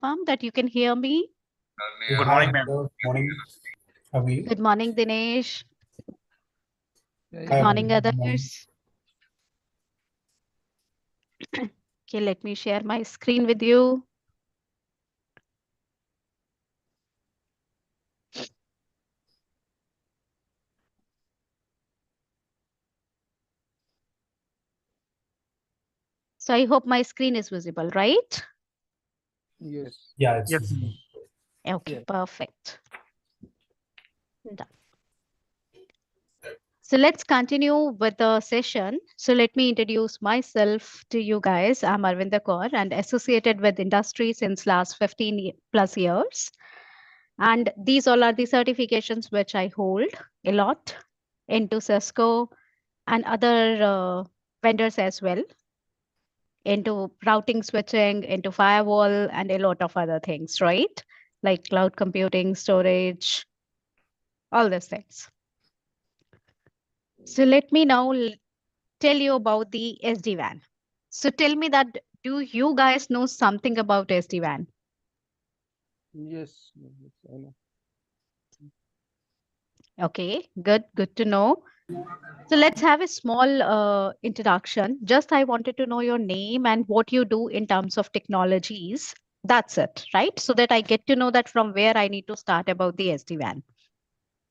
confirm that you can hear me? Good morning, ma'am. Good morning. How are you? Good morning, Dinesh. Good Hi, morning, good morning. others. Okay, let me share my screen with you. So I hope my screen is visible, right? Yes. Yeah, it's Yes. visible. Okay, Yeah. perfect. Done. So let's continue with the session. So let me introduce myself to you guys. I'm Arvinda Kaur and associated with industry since last 15 plus years. And these all are the certifications which I hold a lot into Cisco and other vendors as well, into routing, switching, into firewall, and a lot of other things, right? Like cloud computing, storage, all these things. So let me now tell you about the SD-WAN. So tell me that, do you guys know something about SD-WAN? Yes. Yes, I know. Okay, good to know. So let's have a small introduction. Just I wanted to know your name and what you do in terms of technologies. That's it, right? So that I get to know that from where I need to start about the SD-WAN.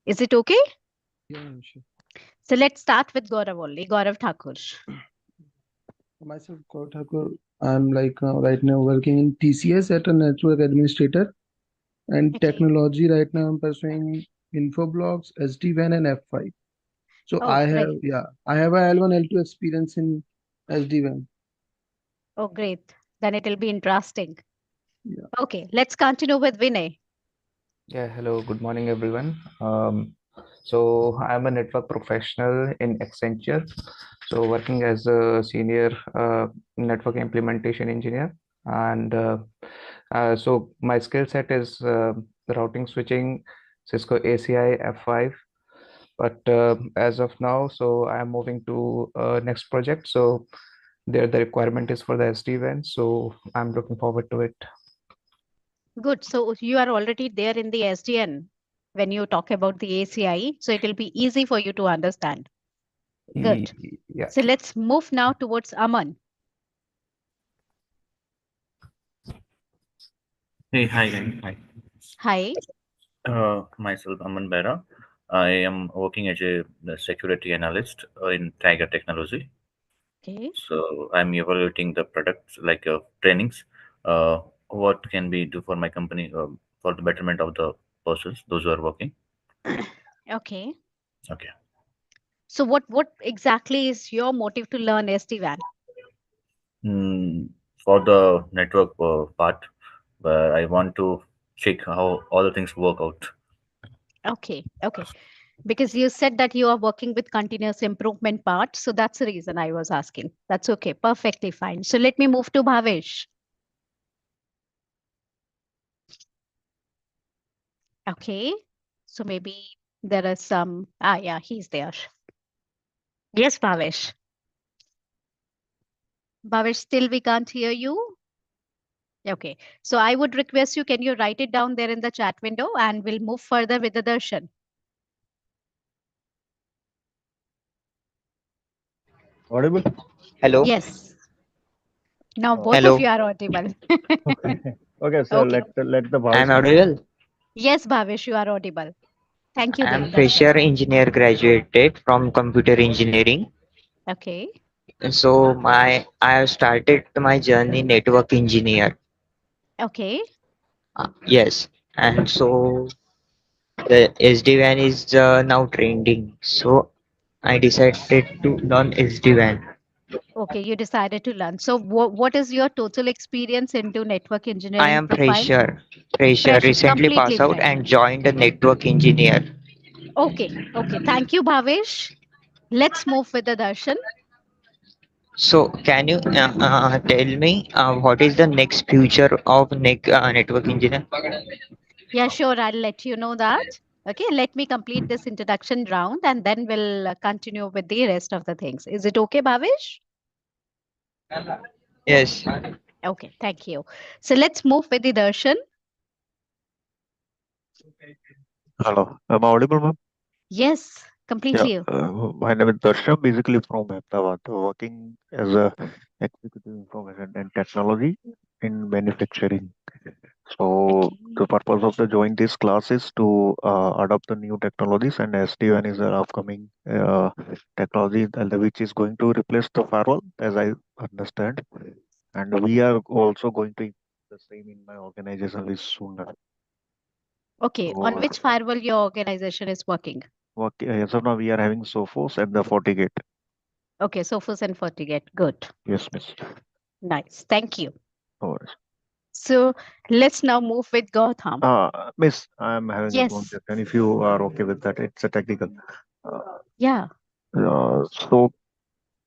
Is it okay? Yeah, sure. So let's start with Gaurav only, Gaurav Thakur. Myself, Gaurav Thakur, I'm right now working in TCS at a network administrator, and Okay. technology right now I'm pursuing Infoblox, SD-WAN, and F5. So Oh, I great. have a L1, L2 experience in SD-WAN. Oh, great. Then it will be interesting. Yeah. Okay, let's continue with Vinay. Yeah, hello, good morning, everyone. So I'm a network professional in Accenture, so working as a senior network implementation engineer. And so my skill set is routing, switching, Cisco ACI F5. But as of now, so I'm moving to next project. So there the requirement is for the SD-WAN. So I'm looking forward to it. Good. So you are already there in the SDN when you talk about the ACI. So it will be easy for you to understand. Good. Yeah. So let's move now towards Aman. Hey, hi, gang. Hi. Hi. Myself, Aman Bera. I am working as a security analyst in Tiger Technology. Okay. So I'm evaluating the products like trainings. What can we do for my company for the betterment of the persons, those who are working. Okay. Okay. So what exactly is your motive to learn SD-WAN? For the network part, where I want to check how all the things work out. Okay. Okay. Because you said that you are working with continuous improvement part. So that's the reason I was asking. That's okay. Perfectly fine. So let me move to Bhavesh. Okay. So maybe there is some, yeah, he's there. Yes, Bhavesh. Bhavesh, still we can't hear you. Okay. So I would request you, can you write it down there in the chat window and we'll move further with the darshan. Audible? Hello. Yes. Now both Hello. of you are audible. Okay. Okay. So Okay. let the I'm Bhavesh. audible. Yes, Bhavesh, you are audible. Thank you, I'm darshan. fresher engineer graduated from computer engineering. Okay. So I have started my journey network engineer. Okay. Yes, and so the SD-WAN is now trending. So I decided to learn SD-WAN. Okay. You decided to learn. So what is your total experience into network I engineering am profile? fresher Fresh, recently completely passed out fresh. and joined a network engineer. Okay. Okay. Thank you, Bhavesh. Let's move with the darshan. So can you tell me what is the next future of network engineer? Yeah, sure. I'll let you know that. Okay, let me complete this introduction round and then we'll continue with the rest of the things. Is it okay, Bhavesh? Yes. Okay, thank you. So let's move with the Darshan. Hello, am I audible, ma'am? Yes, Yeah, completely. my name is Darshan, basically from Viptela, working as a executive information and technology in manufacturing. So Okay. the purpose of the join this class is to adopt the new technologies, and SD-WAN is an upcoming technology which is going to replace the firewall, as I understand. And we are also going to implement the same in my organization very soon. Okay, on So which firewall your organization is working? as of now, we are having Sophos and the FortiGate. Okay, Sophos and FortiGate. Good. Yes, miss. Nice. Thank you. No worries. So let's now move with Gautam. Miss, I'm having a one Yes. question. If you are okay with that, it's a technical. Uh, Yeah. so,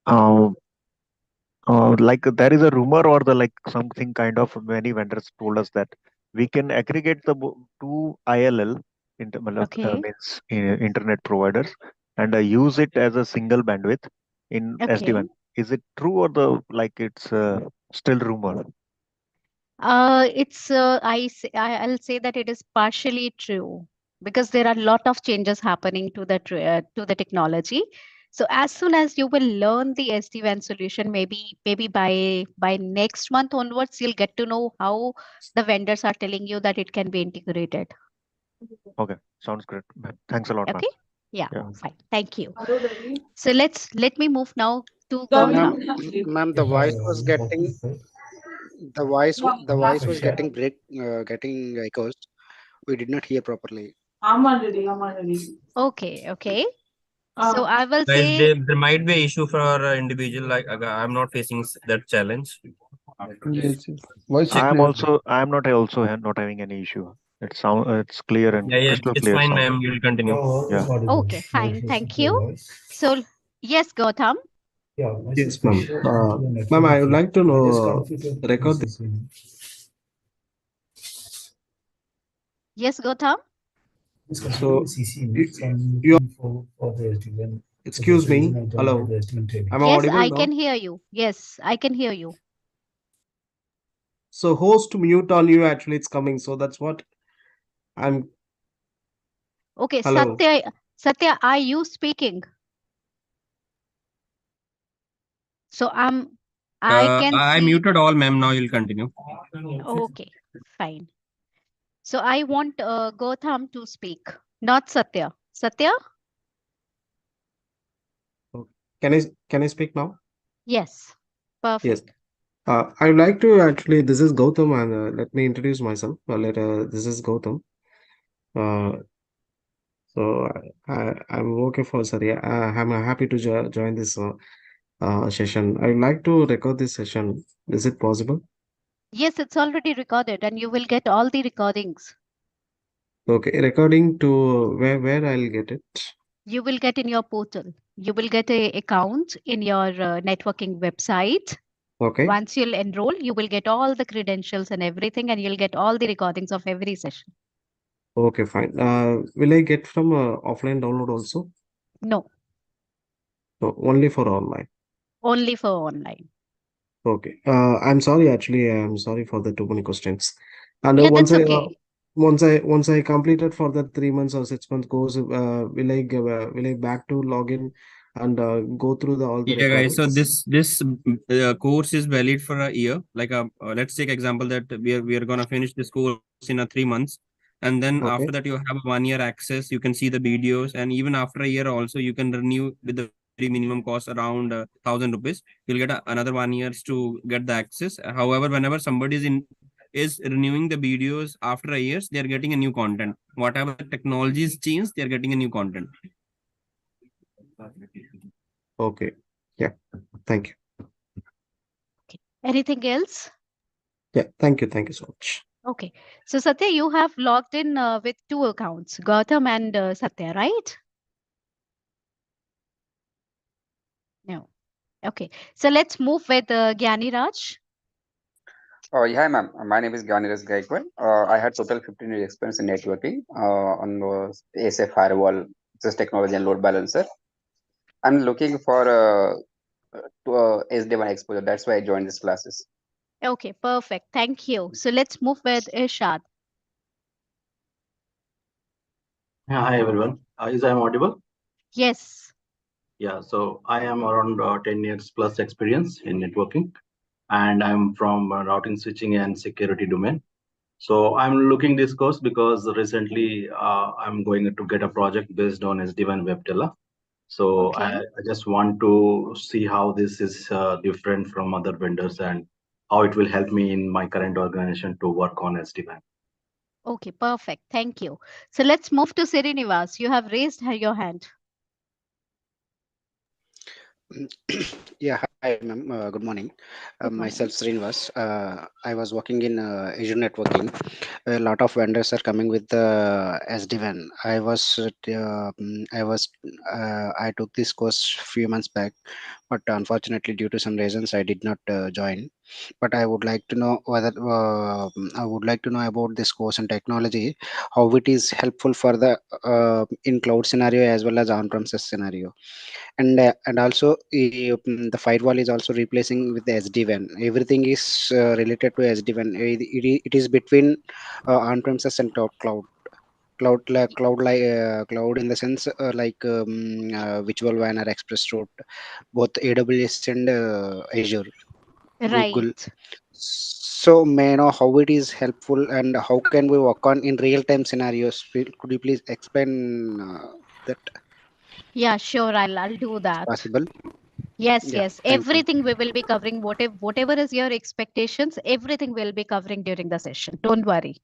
uh, like there is a rumor or the like something kind of many vendors told us that we can aggregate the two ILL Okay. means internet providers and use it as a single bandwidth in Okay. SD-WAN. Is it true or the like it's still rumor? I'll say that it is partially true because there are a lot of changes happening to to the technology. So as soon as you will learn the SD-WAN solution, maybe by next month onwards, you'll get to know how the vendors are telling you that it can be integrated. Okay, sounds great, ma'am. Thanks a lot, ma'am. Okay? Yeah, Yeah. fine. Thank you. So let me move now to Ma'am, Gautam. ma'am, the voice was getting the voice was getting getting echoes. We did not hear properly. Okay, okay. So I will Guys, say there might be an issue for our individual. Like I'm not facing that challenge. Yes, yes. Voice is Check. clear. I'm not also not having any issue. It's clear and Yeah, yeah, crystal it's clear fine, sound. ma'am. You'll continue. Yeah. okay, fine. Thank you. So yes, Gautam. Yes, ma'am. Ma'am, I would like to know, record this. Yes, Gautam. So, you, excuse me. Hello. Am I Yes, audible I now? can hear you. Yes, I can hear you. So, host mute on you, actually, it's coming. So, that's what I'm. Okay, Hello. Satya, are you speaking? So I can I see. muted all, ma'am. Now you'll continue. Okay, fine. So I want Gautam to speak, not Satya. Satya? Can I speak now? Yes, Yes. perfect. I would like to actually. This is Gautam, and let me introduce myself. This is Gautam. Uh, so I'm okay for sorry. I'm happy to join this session. I would like to record this session. Is it possible? Yes, it's already recorded and you will get all the recordings. Okay, recording to where I'll get it. You will get in your portal. You will get a account in your networking website. Okay. Once you'll enroll, you will get all the credentials and everything, and you'll get all the recordings of every session. Okay, fine. Will I get from offline download also? No, No, only for online. only for online. Okay. I'm sorry. Actually, I'm sorry for the too many questions. And Yeah, that's okay. once I completed for that 3 months or 6 month course, will I back to login and go through all the Yeah, guys. So recordings? this course is valid for a year. Like let's take example that we are gonna finish this course in 3 months, and then after Okay. that you have a 1 year access. You can see the videos, and even after a year also you can renew with the very minimum cost around 1,000 rupees. You'll get another 1 years to get the access. However, whenever somebody is renewing the videos after a years, they are getting a new content. Whatever technologies change, they are getting a new content. Okay. Yeah. Thank you. Okay. Anything else? Yeah. Thank you. Thank you so much. Okay. So Satya, you have logged in with 2 accounts, Gautam and Satya, right? No. Okay. So let's move with Gyani Raj. Yeah, hi, ma'am. My name is Ganiraj Gaikwad. I had total 15 years experience in networking on ASA firewall, access technology, and load balancer. I'm looking for SD-WAN exposure. That's why I joined these classes. Okay, perfect. Thank you. So let's move with Irshad. Yeah, hi everyone. Is I am audible? Yes. Yeah, so I am around 10 years plus experience in networking, and I'm from routing, switching, and security domain. So I'm looking this course because recently I'm going to get a project based on SD-WAN Viptela. So Okay. I just want to see how this is different from other vendors and how it will help me in my current organization to work on SD-WAN. Okay, perfect. Thank you. So let's move to Srinivas. You have raised your hand. Yeah, hi, ma'am. Good morning. Good Myself, morning. Srinivas. I was working in Azure networking. A lot of vendors are coming with the SD-WAN. I took this course few months back, but unfortunately, due to some reasons, I did not join. But I would like to know about this course and technology, how it is helpful for the in cloud scenario as well as on-premises scenario, and also the firewall is also replacing with the SD-WAN. Everything is related to SD-WAN. It is between on-premises and cloud in the sense virtual WAN or express route, both AWS and Azure, Google. Right. So may I know how it is helpful and how can we work on in real time scenarios? Could you please explain that? Yeah, sure. I'll do It's that. possible. Yes, Yeah, yes. thank you. Everything we will be covering, whatever is your expectations, everything we'll be covering during the session. Don't worry.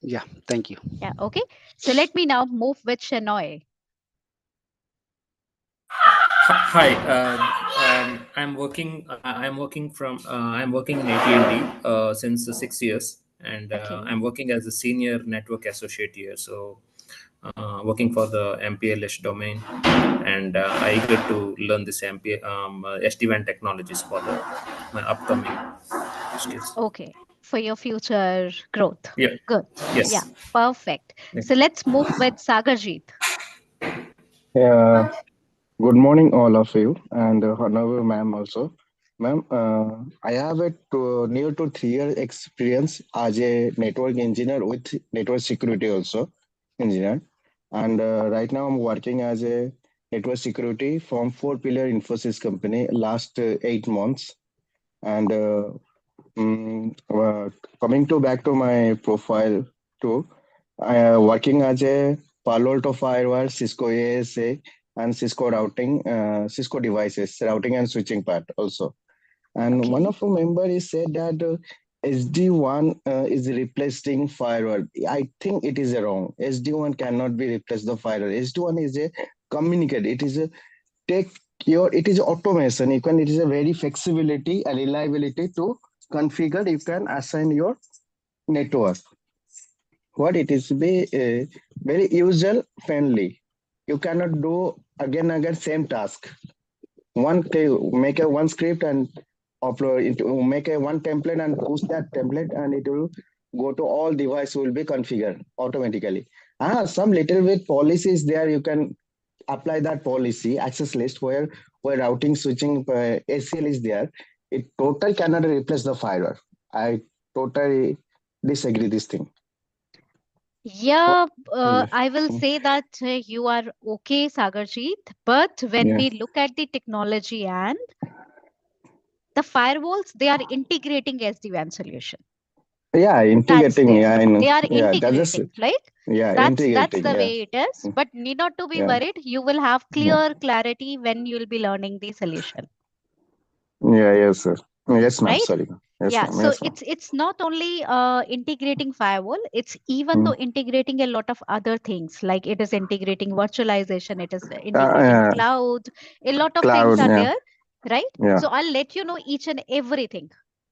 Yeah, thank you. Yeah, okay. So let me now move with Shenoy. Hi, I'm working in AT&T since 6 years, and Okay. I'm working as a senior network associate here. So, working for the MPLS domain, and I eager to learn this SD-WAN technologies for my upcoming skills. Okay. For your future growth. Yeah. Good. Yeah, Yes. perfect. Yeah. So let's move with Sagarjeet. Yeah, good morning, all of you, and honorable ma'am also. Ma'am, I have near to 3 year experience as a network engineer with network security also engineer, and right now I'm working as a network security from four pillar Infosys company last 8 months, and coming to back to my profile too, I working as a Palo Alto firewall, Cisco ASA, and Cisco Cisco devices, routing and switching part also. And one Okay. of the member is said that SD-WAN is replacing firewall. I think it is wrong. SD-WAN cannot be replaced the firewall. SD-WAN is a communicate. It is a take it is automation. It is a very flexibility and reliability to configure. You can assign your network. What it is be very user friendly. You cannot do again same task. Make a one script and upload it, make a one template and push that template, and it will go to all device will be configured automatically. Some little bit policies there, you can apply that policy access list where routing switching ACL is there. It total cannot replace the firewall. I totally disagree this thing. Yeah, Yeah. I will say that you are okay, Sagarjeet. But when Yeah. we look at the technology and the firewalls, they are integrating SD-WAN solution. Yeah, That's integrating. there. Yeah, I know. They are Yeah, that's just, integrating, right? yeah, That's integrating. the Yeah, way it is. But need not to be yeah, worried. You will have yeah, clear clarity when you will be learning the solution, yeah. Yes, sir. Yes, ma'am. right? Sorry, ma'am. Yes, Yeah, ma'am. so Yes, ma'am. it's not only integrating firewall, it's even Mm. though integrating a lot of other things, like it is integrating virtualization, it is integrating Yeah, cloud, a lot of things cloud. are Yeah, there, right? yeah, So I'll let you know each and everything,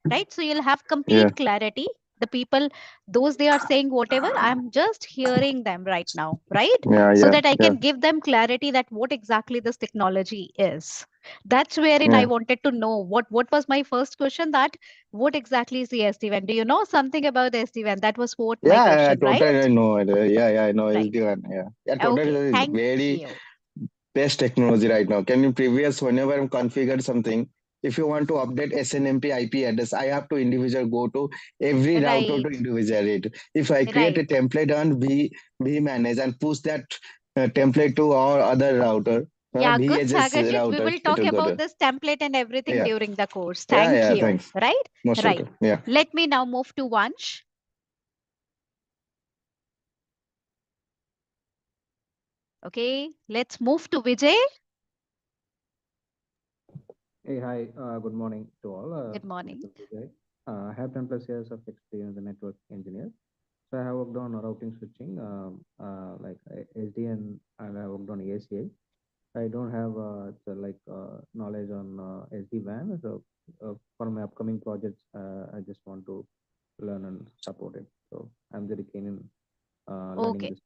right? So you'll have yeah, complete clarity. The people, those they are saying whatever, I'm just hearing them right now, right? yeah, So yeah, that I yeah, can give them clarity that what exactly this technology is. That's wherein I yeah. wanted to know what was my first question, that what exactly is the SD-WAN? Do you know something about SD-WAN? That was what my Yeah, I question, right? totally know it. Yeah, yeah, I know Right. SD-WAN. Yeah, yeah, Okay. totally Thank very you. best technology right now. Can you previous whenever I'm configured something, If you want to update SNMP IP address, I have to individual go to every router to Right. individuate. If I create a Right. template on vManage and push that template to our other router, Yeah, good, VHS Sagarjit. We router, will it talk will go about to. this template and everything Yeah, during the course. yeah, Thank yeah. you. Thanks. Right? Most Right. welcome. Yeah. Let me now move to Vansh. Okay, let's move to Vijay. Hey, hi, good morning to all. Good morning. This is Vijay. I have 10 plus years of experience as a network engineer. So I have worked on routing switching, like SDN, and I worked on ACI. I don't have knowledge on SD-WAN. So for my upcoming projects, I just want to learn and support it. So I'm very keen in learning Okay. this.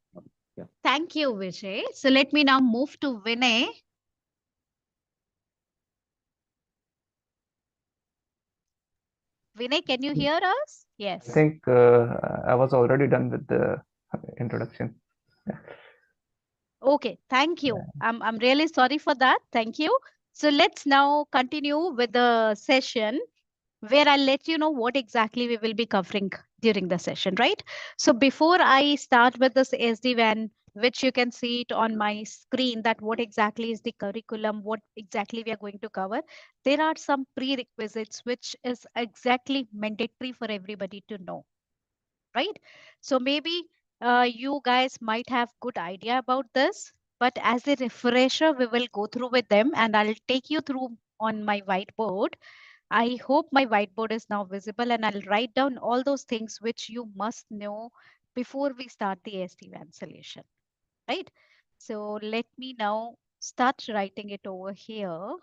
Yeah. Thank you, Vijay. So let me now move to Vinay. Vinay, can you hear us? I Yes. think I was already done with the introduction. Okay, thank you. I'm really sorry for that. Thank you. So let's now continue with the session where I'll let you know what exactly we will be covering during the session, right? So before I start with this SD-WAN, which you can see it on my screen, that what exactly is the curriculum, what exactly we are going to cover, there are some prerequisites which is exactly mandatory for everybody to know, right? So maybe you guys might have good idea about this, but as a refresher, we will go through with them and I'll take you through on my whiteboard. I hope my whiteboard is now visible and I'll write down all those things which you must know before we start the SD-WAN solution, right? So let me now start writing it over here.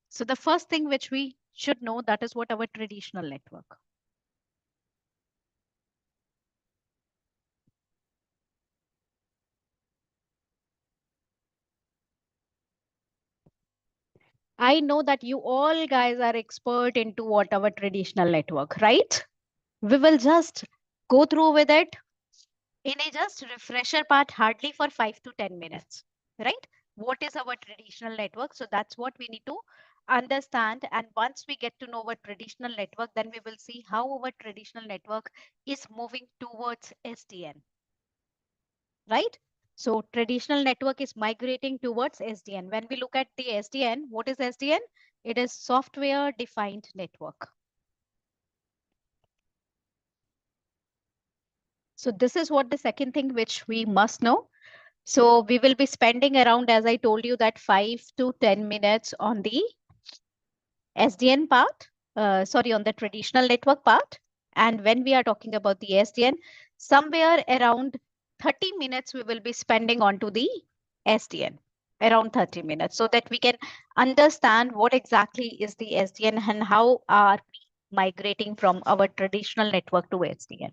So the first thing which we should know, that is what our traditional network. I know that you all guys are expert into what our traditional network, right? We will just go through with it in a just refresher part, hardly for 5 to 10 minutes, right? What is our traditional network? So that's what we need to understand. And once we get to know our traditional network, then we will see how our traditional network is moving towards SDN, right? So traditional network is migrating towards SDN. When we look at the SDN, what is SDN? It is software defined network. So this is what the second thing which we must know. So we will be spending around, as I told you, that 5 to 10 minutes on the SDN part, on the traditional network part. And when we are talking about the SDN, somewhere around 30 minutes we will be spending onto the SDN, around 30 minutes, so that we can understand what exactly is the SDN and how are we migrating from our traditional network to SDN.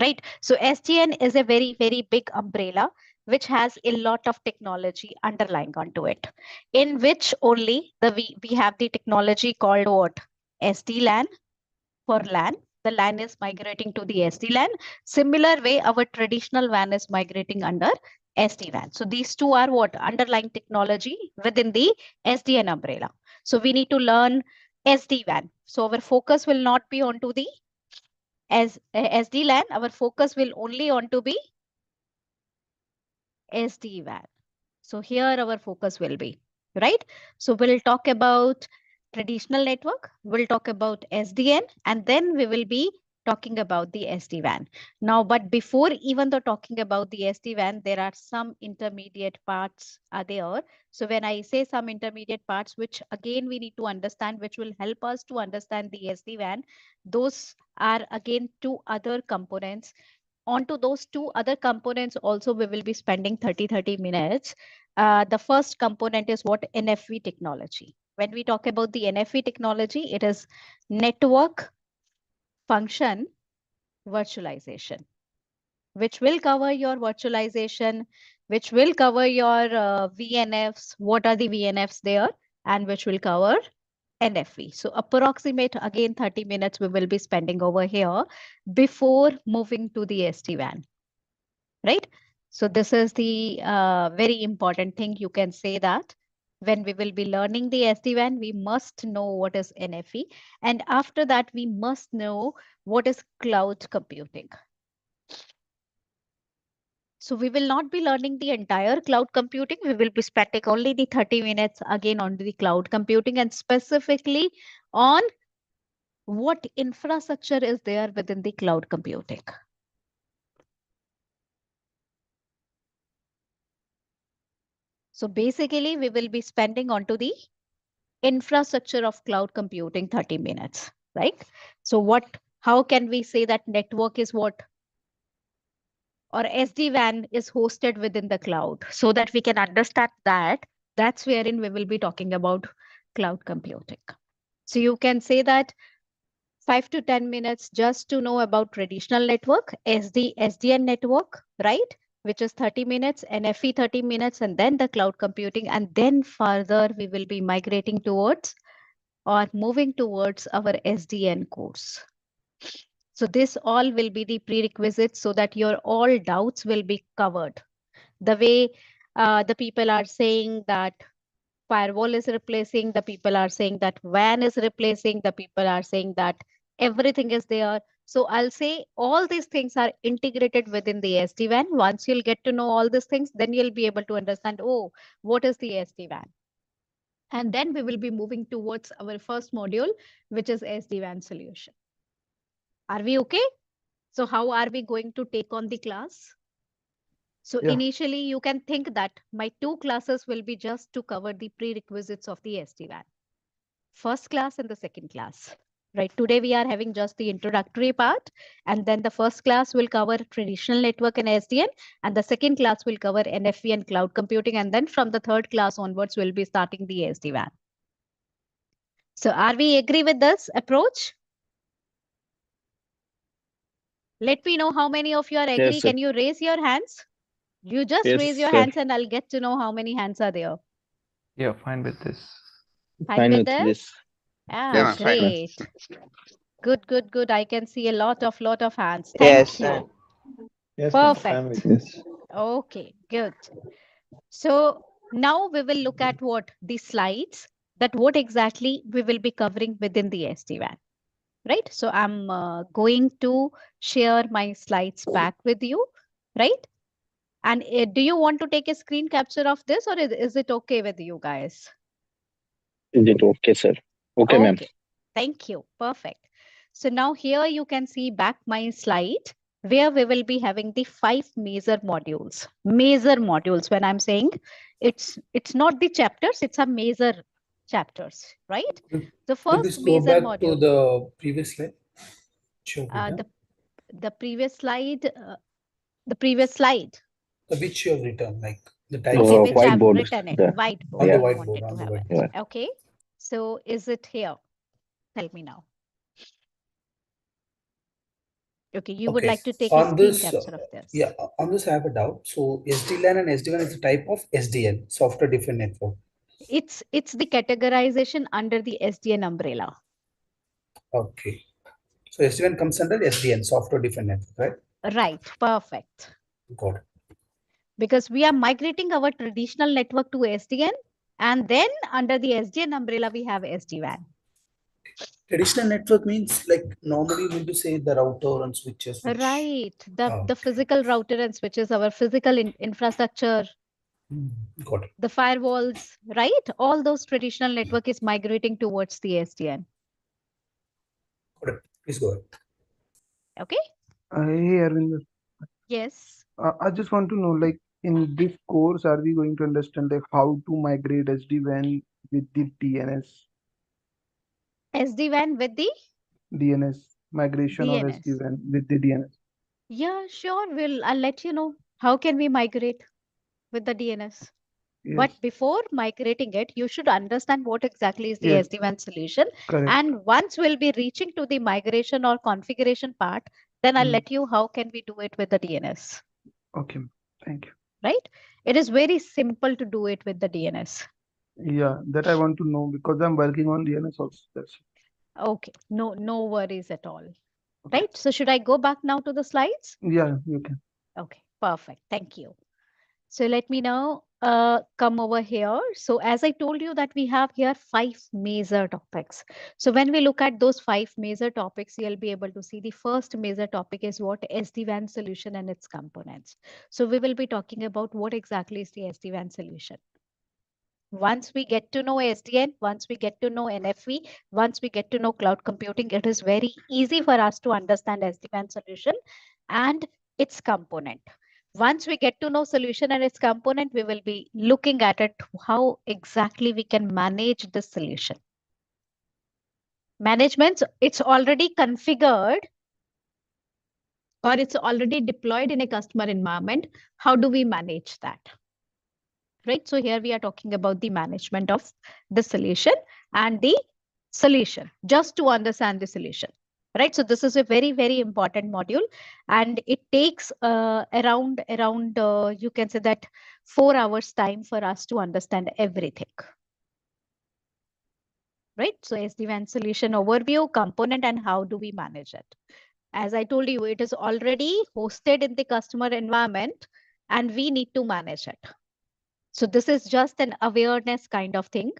Right. So SDN is a very, very big umbrella which has a lot of technology underlying onto it, in which only we have the technology called what? SD-LAN for LAN. The LAN is migrating to the SD-LAN. Similar way, our traditional WAN is migrating under SD-WAN. So these two are what? Underlying technology within the SDN umbrella. So we need to learn SD-WAN. So our focus will not be onto the SD-LAN, our focus will only on to be SD-WAN. So here our focus will be, right? So we'll talk about traditional network, we'll talk about SDN, and then we will be talking about the SD-WAN. Now, but before even though talking about the SD-WAN, there are some intermediate parts are there. So when I say some intermediate parts, which again we need to understand, which will help us to understand the SD-WAN, those are again two other components. Onto those two other components also we will be spending 30 minutes. The first component is what? NFV technology. When we talk about the NFV technology, it is network function virtualization, which will cover your virtualization, which will cover your VNFs, what are the VNFs there, and which will cover NFV. So approximate again 30 minutes we will be spending over here before moving to the SD-WAN, right? So this is the very important thing. You can say that when we will be learning the SD-WAN, we must know what is NFV. And after that, we must know what is cloud computing. So we will not be learning the entire cloud computing. We will be spending only the 30 minutes again on the cloud computing and specifically on what infrastructure is there within the cloud computing. So basically, we will be spending onto the infrastructure of cloud computing 30 minutes, right? So how can we say that network is what? Or SD-WAN is hosted within the cloud so that we can understand that. That's wherein we will be talking about cloud computing. So you can say that 5 to 10 minutes just to know about traditional network, SDN network, right? Which is 30 minutes, NFV 30 minutes, and then the cloud computing. And then further, we will be migrating towards or moving towards our SDN course. So this all will be the prerequisites so that your all doubts will be covered. The way the people are saying that firewall is replacing, the people are saying that WAN is replacing, the people are saying that everything is there. So I'll say all these things are integrated within the SD-WAN. Once you'll get to know all these things, then you'll be able to understand, oh, what is the SD-WAN? And then we will be moving towards our first module, which is SD-WAN solution. Are we okay? So how are we going to take on the class? So Yeah. initially, you can think that my 2 classes will be just to cover the prerequisites of the SD-WAN. First class and the second class. Right. Today we are having just the introductory part, and then the first class will cover traditional network and SDN, and the second class will cover NFV and cloud computing, and then from the third class onwards, we'll be starting the SD-WAN. So are we agree with this approach? Let me know how many of you are agree. Yes, sir. Can you raise your hands? You just Yes, raise your sir. hands and I'll get to know how many hands are there. Yeah, fine with this. Fine with with this? this. Ah, Yes, fine. great. Good. I can see a lot of hands. Yes, Thank sir. you. Yes, ma'am. Fine Perfect. with this. Okay, good. So now we will look at what the slides, that what exactly we will be covering within the SD-WAN, right? So I'm going to share my slides back with you, right? And do you want to take a screen capture of this, or is it okay with you guys? Is it okay, sir? Okay, ma'am. Okay, thank you. Perfect. So now here you can see back my slide where we will be having the 5 major modules. Major modules, when I'm saying it's not the chapters, it's a major chapters, right? The Could you first please go major back to module, the previous slide? Sure, Peter. the previous slide, the previous slide. The which you have written, like the types Okay, of which I've whiteboard. written it, The, whiteboard. on the You whiteboard, wanted to on the have it. whiteboard. yeah. Okay, so is it here? Tell me now. Okay, you would Okay. like to take a On screen this, capture of this. yeah, on this I have a doubt. So SD-LAN and SD-WAN is a type of SDN, software defined network. It's the categorization under the SDN umbrella. Okay. So SD-WAN comes under SDN, software defined network, right? Right, perfect. Got it. Because we are migrating our traditional network to SDN, and then under the SDN umbrella, we have SD-WAN. Traditional network means like normally we'll be say the router and switches. Right, the physical router and switches, our physical infrastructure, Got it. the firewalls, right? All those traditional network is migrating towards the SDN. Got it. Please go ahead. Okay. Hey, Arvind. Yes. I just want to know, like, in this course, are we going to understand like how to migrate SD-WAN with the DNS? SD-WAN with the DNS migration of DNS. SD-WAN with the DNS. Yeah, sure. I'll let you know how can we migrate with the DNS. Yes. But before migrating it, you should understand what exactly is the Yes. SD-WAN solution. Correct. And once we'll be reaching to the migration or configuration part, then I'll let you how can we do it with the DNS. Okay, thank you. Right? It is very simple to do it with the DNS. Yeah, that I want to know because I'm working on DNS also. That's it. Okay, no worries at all. Okay. Right? So should I go back now to the slides? Yeah, you can. Okay, Perfect. Thank you. So let me now come over here. So as I told you that we have here 5 major topics. So when we look at those 5 major topics, you'll be able to see the first major topic is what SD-WAN solution and its components. So we will be talking about what exactly is the SD-WAN solution. Once we get to know SDN, once we get to know NFV, once we get to know cloud computing, it is very easy for us to understand SD-WAN solution and its component. Once we get to know solution and its component, we will be looking at it, how exactly we can manage the solution. Management, it's already configured or it's already deployed in a customer environment. How do we manage that? Right? So here we are talking about the management of the solution and the solution, just to understand the solution. Right? So this is a very, very important module, and it takes around you can say that 4 hours time for us to understand everything. Right? So SD-WAN solution overview, component, and how do we manage it? As I told you, it is already hosted in the customer environment and we need to manage it. So this is just an awareness kind of thing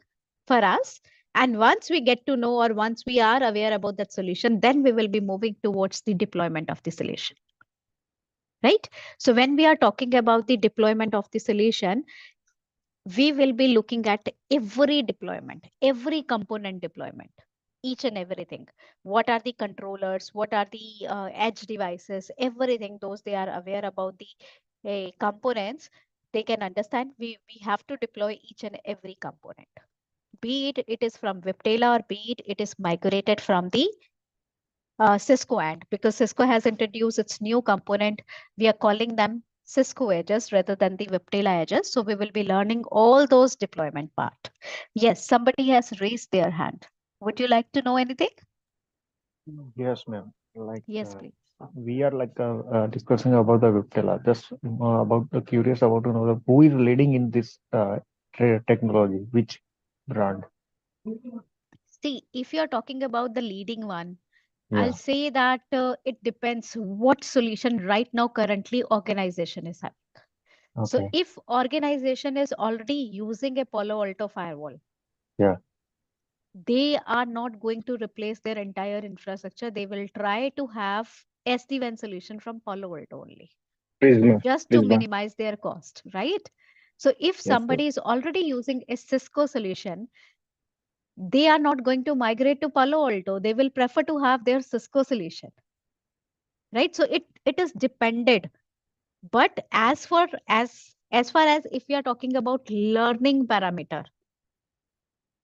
for us. And once we get to know, or once we are aware about that solution, then we will be moving towards the deployment of the solution. Right? So when we are talking about the deployment of the solution, we will be looking at every deployment, every component deployment, each and everything. What are the controllers? What are the edge devices? Everything, those they are aware about the components, they can understand. We have to deploy each and every component. Be it is from Viptela, or be it is migrated from the Cisco end, because Cisco has introduced its new component. We are calling them Cisco edges rather than the Viptela edges. So we will be learning all those deployment part. Yes, somebody has raised their hand. Would you like to know anything? Yes, ma'am. Like Yes, please. we are like discussing about the Viptela. Just about curious about to know who is leading in this technology, which brand? See, if you're talking about the leading one, Yeah. I'll say that it depends what solution right now currently organization is having. So Okay. if organization is already using a Palo Alto firewall, Yeah. they are not going to replace their entire infrastructure. They will try to have SD-WAN solution from Palo Alto only, Prisma. just to Prisma. minimize their cost, right? So if Yes, somebody is already using a Cisco solution, they are not going to migrate to Palo Alto. They will prefer to have their Cisco solution, right? So it is dependent. But as far as if we are talking about learning parameter,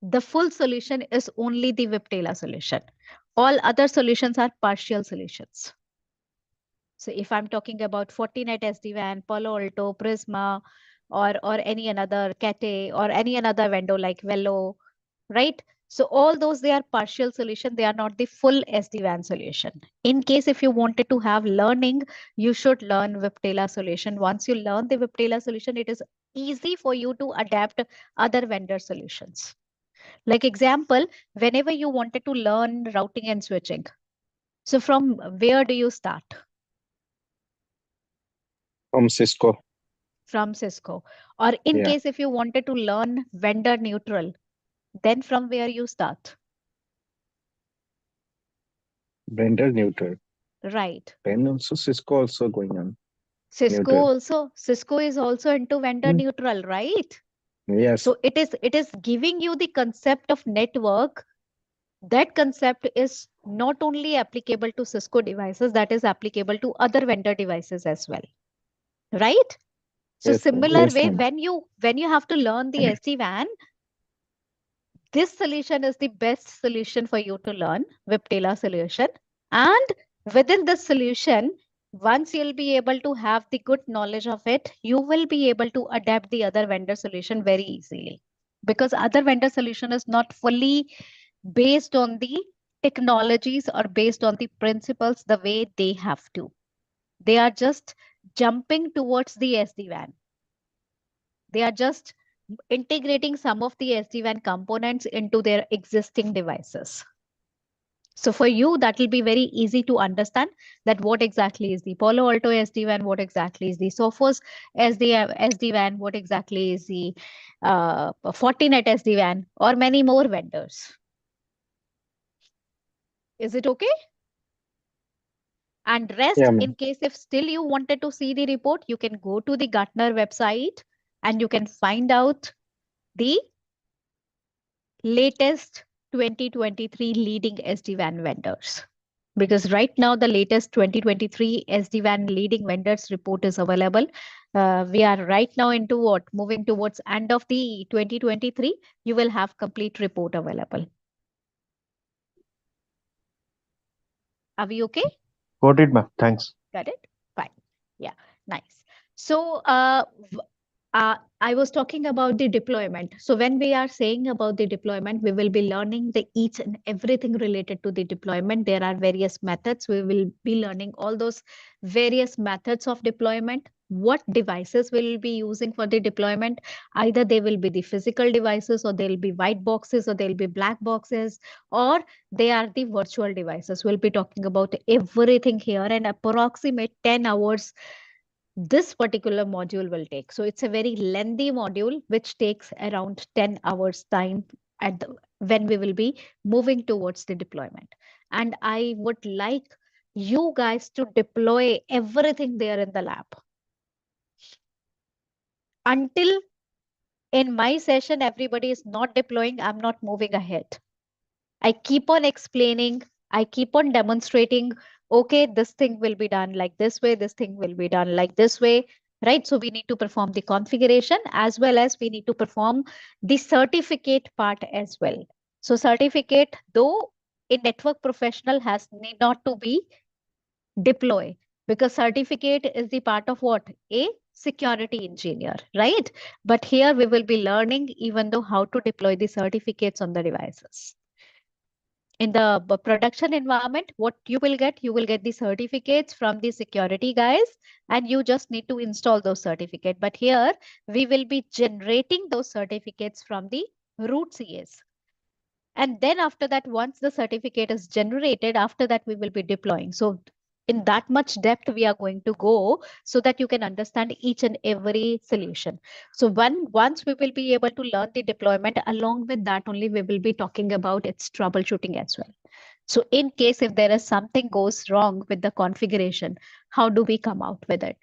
the full solution is only the Viptela solution. All other solutions are partial solutions. So if I'm talking about Fortinet SD-WAN, Palo Alto, Prisma, or any another Cat or any another vendor like Velo, right? So all those, they are partial solution. They are not the full SD-WAN solution. In case if you wanted to have learning, you should learn Viptela solution. Once you learn the Viptela solution, it is easy for you to adapt other vendor solutions. Like example, whenever you wanted to learn routing and switching, so from where do you start? from Cisco. From Cisco. Or in Yeah, case if you wanted to learn vendor neutral, then from where you start? vendor neutral. Right. Then also Cisco also going on neutral. Cisco is also into vendor Hmm. neutral, right? Yes, So it is giving you the concept of network. That concept is not only applicable to Cisco devices, that is applicable to other vendor devices as well. Right? So yes, ma'am. similar Yes, way, ma'am. when you have to learn the SD-WAN, this solution is the best solution for you to learn, Viptela solution. And within this solution, once you'll be able to have the good knowledge of it, you will be able to adapt the other vendor solution very easily. Because other vendor solution is not fully based on the technologies or based on the principles the way they have to. They are just jumping towards the SD-WAN. They are just integrating some of the SD-WAN components into their existing devices. So for you, that will be very easy to understand that what exactly is the Palo Alto SD-WAN, what exactly is the Sophos SD-WAN, what exactly is the Fortinet SD-WAN, or many more vendors. Is it okay? And rest, Yeah, ma'am. in case if still you wanted to see the report, you can go to the Gartner website and you can find out the latest 2023 leading SD-WAN vendors. Because right now the latest 2023 SD-WAN leading vendors report is available. We are right now into what? Moving towards end of the 2023, you will have complete report available. Are we okay? Got it, ma'am. Thanks. Got it? Fine. Yeah, nice. So I was talking about the deployment. So when we are saying about the deployment, we will be learning the each and everything related to the deployment. There are various methods. We will be learning all those various methods of deployment. What devices will be using for the deployment? Either they will be the physical devices, or they'll be white boxes, or they'll be black boxes, or they are the virtual devices. We'll be talking about everything here, and approximate 10 hours this particular module will take. So it's a very lengthy module which takes around 10 hours time when we will be moving towards the deployment. And I would like you guys to deploy everything there in the lab. Until in my session, everybody is not deploying, I'm not moving ahead. I keep on explaining, I keep on demonstrating, okay, this thing will be done like this way, this thing will be done like this way, right? So we need to perform the configuration as well as we need to perform the certificate part as well. So certificate, though a network professional need not to be deploy, because certificate is the part of what? A security engineer, right? But here we will be learning even though how to deploy the certificates on the devices. In the production environment, what you will get the certificates from the security guys, and you just need to install those certificates. But here we will be generating those certificates from the root CS. And then after that, once the certificate is generated, after that we will be deploying. So in that much depth we are going to go so that you can understand each and every solution. So once we will be able to learn the deployment, along with that only we will be talking about its troubleshooting as well. So in case if there is something goes wrong with the configuration, how do we come out with it?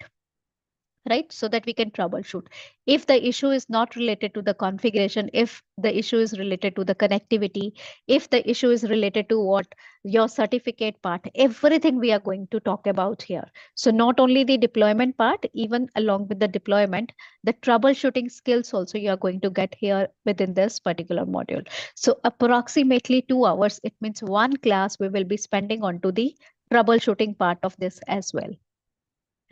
Right? So that we can troubleshoot. If the issue is not related to the configuration, if the issue is related to the connectivity, if the issue is related to what your certificate part, everything we are going to talk about here. So not only the deployment part, even along with the deployment, the troubleshooting skills also you are going to get here within this particular module. So approximately 2 hours, it means one class we will be spending onto the troubleshooting part of this as well.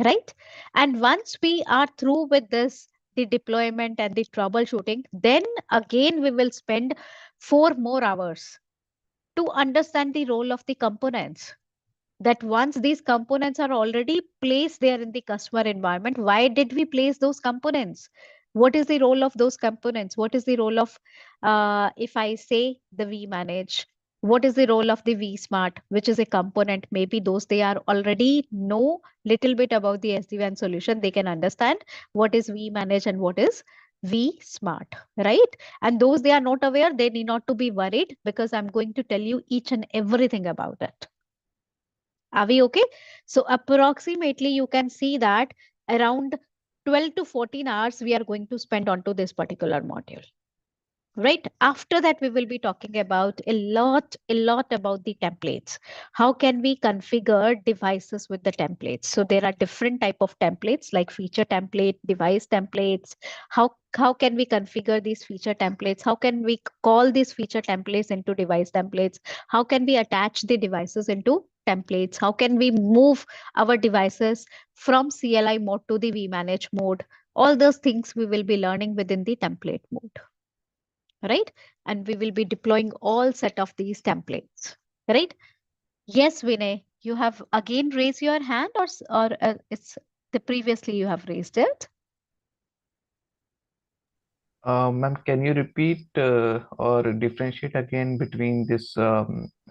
Right? And once we are through with this, the deployment and the troubleshooting, then again we will spend 4 more hours to understand the role of the components. That once these components are already placed there in the customer environment, why did we place those components? What is the role of those components? What is the role of, if I say the vManage, what is the role of the vSmart, which is a component? Maybe those they are already know little bit about the SD-WAN solution. They can understand what is vManage and what is vSmart, right? And those they are not aware, they need not to be worried because I'm going to tell you each and everything about it. Are we okay? So approximately you can see that around 12 to 14 hours we are going to spend onto this particular module. Right after that, we will be talking about a lot about the templates. How can we configure devices with the templates? So there are different type of templates like feature template, device templates. How can we configure these feature templates? How can we call these feature templates into device templates? How can we attach the devices into templates? How can we move our devices from CLI mode to the vManage mode? All those things we will be learning within the template mode. Right? And we will be deploying all set of these templates, right? Yes, Vinay, you have again raised your hand, or it's the previously you have raised it? Ma'am, can you repeat or differentiate again between this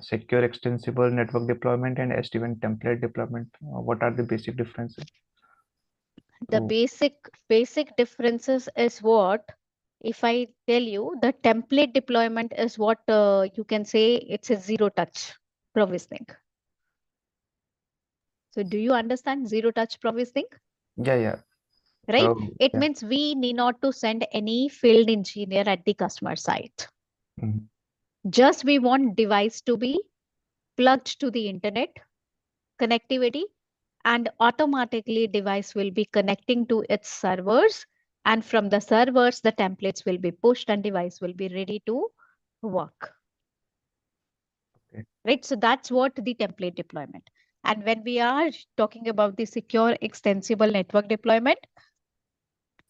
secure extensible network deployment and SD-WAN template deployment? What are the basic differences? The basic differences is what, if I tell you, the template deployment is what you can say it's a zero touch provisioning. So do you understand zero touch provisioning? Yeah. Right? So, It yeah. means we need not to send any field engineer at the customer site. Mhm. Just we want device to be plugged to the internet connectivity, and automatically device will be connecting to its servers, and from the servers the templates will be pushed and device will be ready to work. Okay. Right? So that's what the template deployment. And when we are talking about the secure extensible network deployment,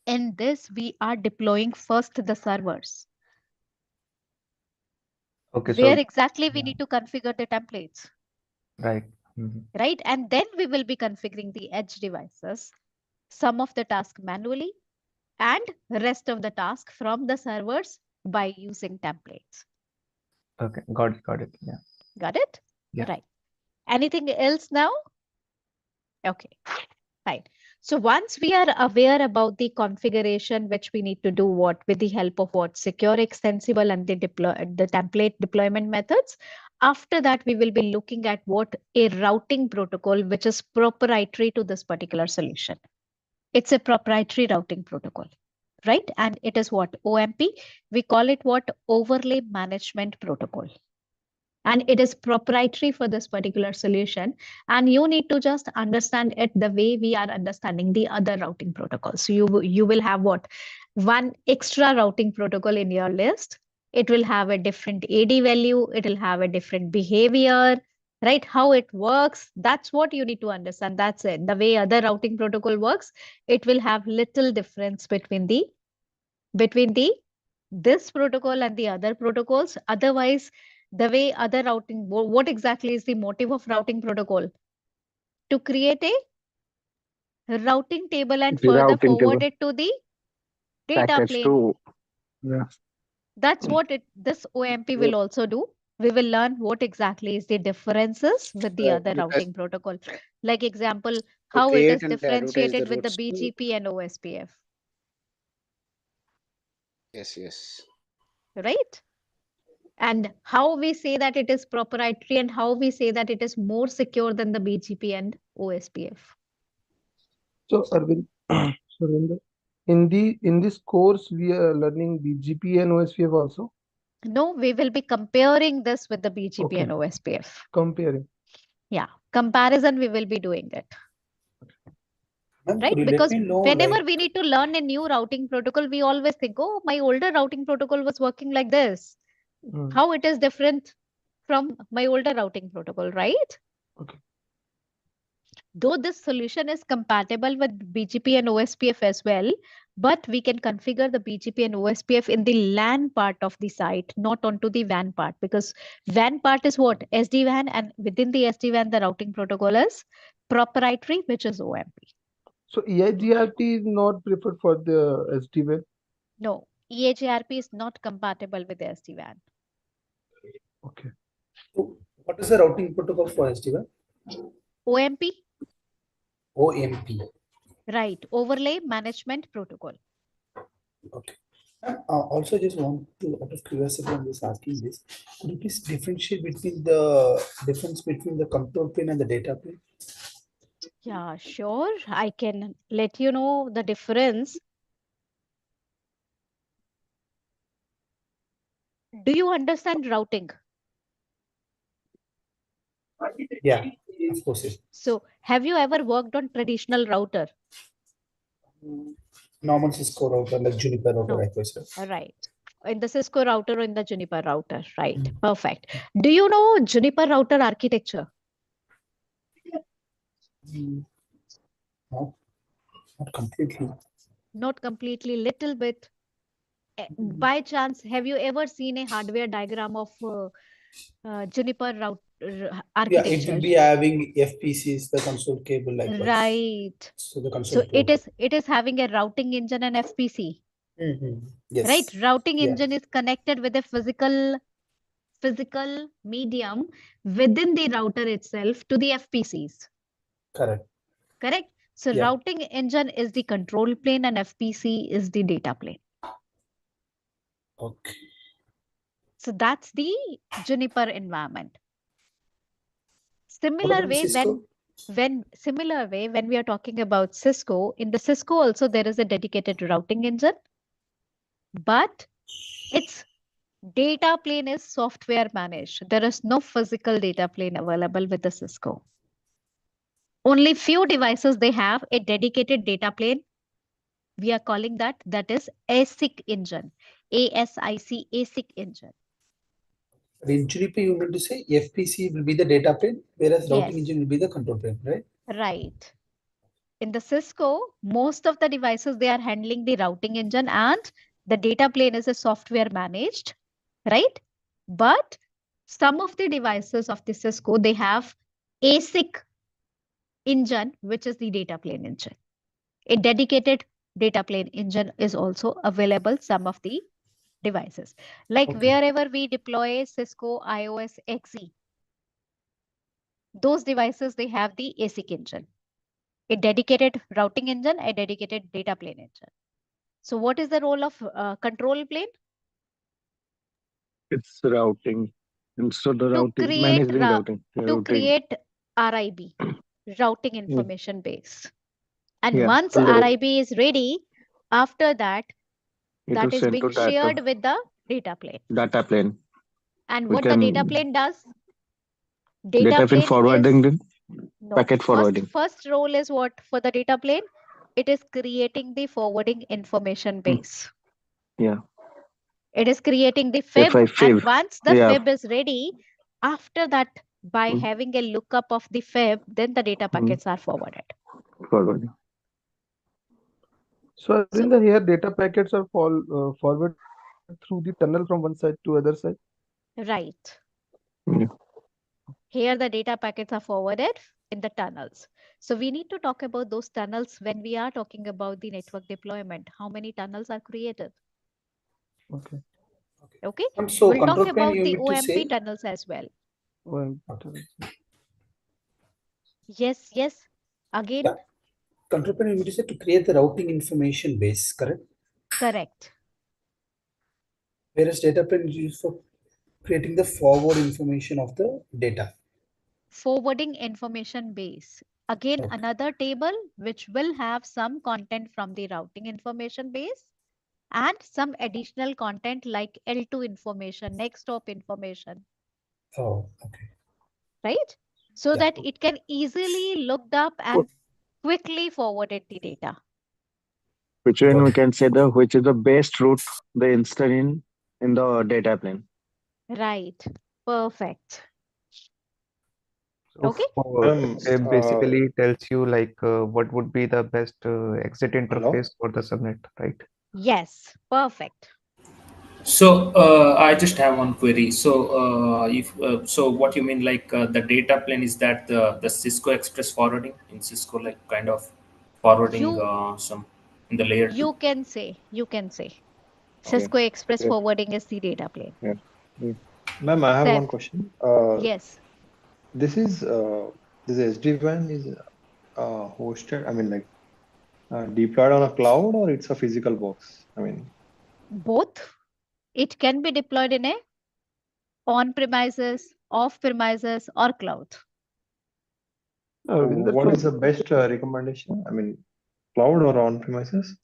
in this we are deploying first the servers. Okay, Where so exactly we need to configure the templates. right. Mhm. Right? And then we will be configuring the edge devices, some of the task manually and rest of the task from the servers by using templates. Okay, got it. Yeah. Got it? Yeah. Right. Anything else now? Okay, fine. So once we are aware about the configuration, which we need to do what with the help of what secure extensible and the template deployment methods, after that we will be looking at what a routing protocol which is proprietary to this particular solution. It's a proprietary routing protocol, right? And it is what? OMP. We call it what? Overlay Management Protocol. And it is proprietary for this particular solution. And you need to just understand it the way we are understanding the other routing protocols. So you will have what? One extra routing protocol in your list. It will have a different AD value. It will have a different behavior, right? How it works. That's what you need to understand. That's it. The way other routing protocol works, it will have little difference between the this protocol and the other protocols. Otherwise, the way other routing, what exactly is the motive of routing protocol? To create a routing table and The further routing forward table it to the data package plane. to, yeah. That's what this OMP will also do. We will learn what exactly is the differences with the other routing protocol. Like example, how it is create and route the differentiated with the routes. BGP and OSPF, Yes. right? And how we say that it is proprietary and how we say that it is more secure than the BGP and OSPF. So Arvind, Surendra, in this course we are learning BGP and OSPF also. No, we will be comparing this with the BGP Okay. and OSPF. Comparing. Yeah, comparison we will be doing it. Ma'am, Right? could you Because let me know, whenever like, we need to learn a new routing protocol, we always think, oh, my older routing protocol was working like this. How it is different from my older routing protocol, right? Okay. Though this solution is compatible with BGP and OSPF as well, but we can configure the BGP and OSPF in the LAN part of the site, not onto the WAN part, because WAN part is what? SD-WAN, and within the SD-WAN, the routing protocol is proprietary, which is OMP. So EIGRP is not preferred for the SD-WAN? No, EIGRP is not compatible with SD-WAN. Okay. So what is the routing protocol for SD-WAN? OMP? OMP. Right, Overlay Management Protocol. Okay. Also, just want to, out of curiosity, I'm just asking this. Could you please differentiate between the difference between the control plane and the data plane? Yeah, sure. I can let you know the difference. Do you understand routing? Yeah, of course. Yes. So, have you ever worked on traditional router? Normal Cisco router, like Juniper router, No. like this. Right. In the Cisco router or in the Juniper router, right? Perfect. Do you know Juniper router architecture? Not completely. Not completely, little bit. By chance, have you ever seen a hardware diagram of Juniper router Yeah, it architecture? will be having FPCs, the console cable, like Right. so the console So port. it is having a routing engine and FPC. Yes. Right? Routing Yeah. engine is connected with a physical medium within the router itself to the FPCs. Correct. Correct? So Yeah. routing engine is the control plane and FPC is the data plane. Okay. So that's the Juniper environment. What Similar about way, Cisco? when we are talking about Cisco, in the Cisco also there is a dedicated routing engine, but its data plane is software managed. There is no physical data plane available with the Cisco. Only few devices they have a dedicated data plane. We are calling that is ASIC engine, ASIC ASIC engine. In Juniper, you meant to say FPC will be the data plane, whereas routing Yes, engine will be the control plane, right? right. In the Cisco, most of the devices, they are handling the routing engine and the data plane is a software managed, right? But some of the devices of the Cisco, they have ASIC engine, which is the data plane engine. A dedicated data plane engine is also available, some of the devices. Like wherever we deploy Cisco IOS XE, those devices, they have the ASIC engine. A dedicated routing engine, a dedicated data plane engine. So what is the role of control plane? It's routing. Instead of To routing, create managing routing. Routing. RIB, routing information base. And Yeah. once RIB is ready, after that, It that was is sent being to shared with the data plane. data plane. And We what the data can plane does? data plane forwarding, is packet forwarding. first role is what for the data plane? It is creating the forwarding information base. Yeah. It is creating the fib, and once the Yeah. fib is ready, after that, by having a lookup of the fib, then the data packets are forwarded. Forwarding. So Arvind, here data packets are forwarded through the tunnel from one side to other side. Right. Yeah. Here the data packets are forwarded in the tunnels. So we need to talk about those tunnels when we are talking about the network deployment. How many tunnels are created? Okay. Okay. So we'll talk control plane, about you the mean to OMP say? tunnels as well. OMP tunnels. Yes. Again. Yeah. Control plane, you mean to say to create the routing information base, correct? Correct. Whereas data plane is used for creating the forward information of the data. Forwarding information base. Again, another table which will have some content from the routing information base and some additional content like L2 information, next stop information. Oh, okay. Right? So that it can easily looked up and quickly forwarded the data. Which one we can say which is the best route they install in the data plane. Right. Perfect. So Okay. it basically tells you like what would be the best exit interface for the subnet, right? Yes. Perfect. So I just have one query. So if so, what you mean like the data plane is that the Cisco Express forwarding in Cisco like kind of forwarding some in the layer 2? You can say Cisco Express forwarding is the data plane. Ma'am, I have Seth. one question. Yes. This is this SD-WAN is hosted. I mean, like deployed on a cloud or it's a physical box. I mean, both. It can be deployed in a on premises, off premises, or cloud. what is the best recommendation? I mean, cloud or on premises?